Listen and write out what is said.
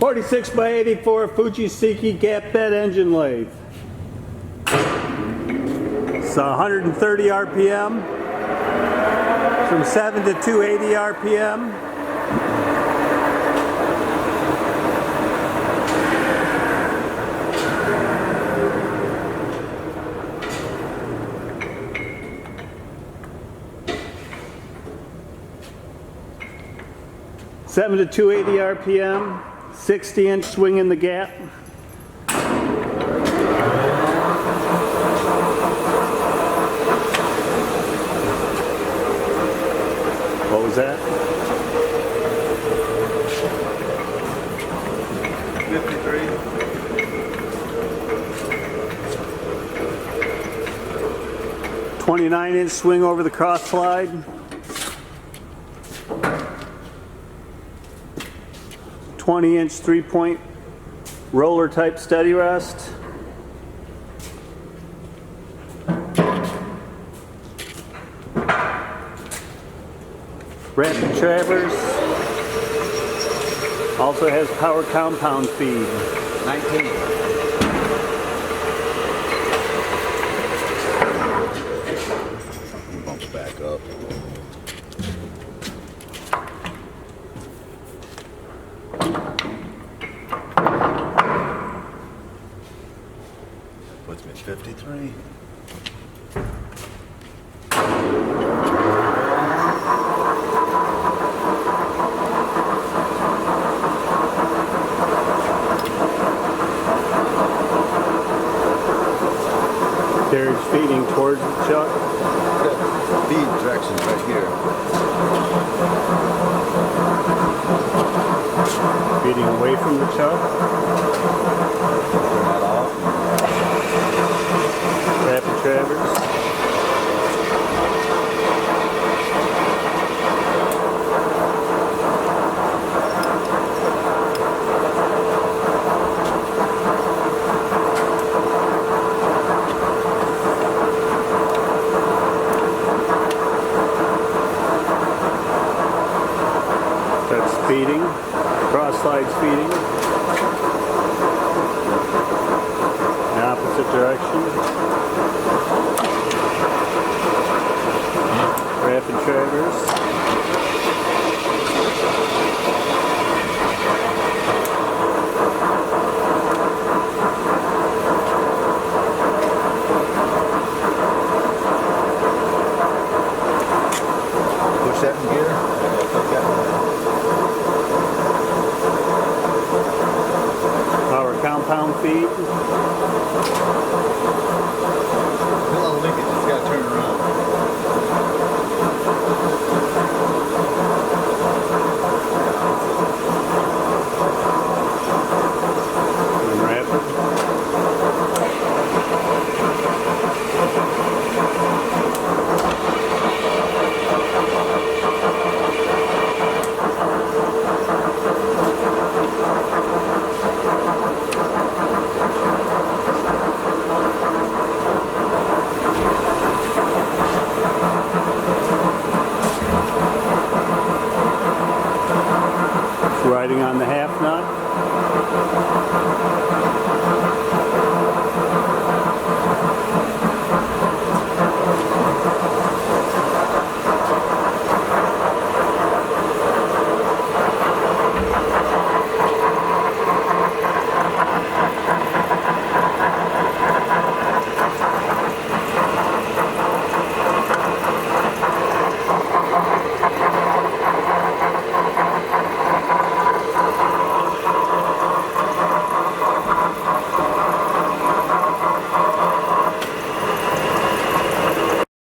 46 by 84 Fuji Seiki gap bed engine lathe. It's 130 RPM, from 7 to 280 RPM. Seven to 280 RPM, 60-inch swing in the gap. What was that? 53. 29-inch swing over the cross slide. 20-inch 3-point roller type steady rest. Rapid traverse. Also has power compound feed. 19. Bumps back up. Puts me at 53. Carriage feeding towards the chuck. Feed directions right here. Feeding away from the chuck. Turn that off. Rapid traverse. That's feeding, cross slides feeding, in opposite direction, rapid traverse, Push that in gear. power compound feed.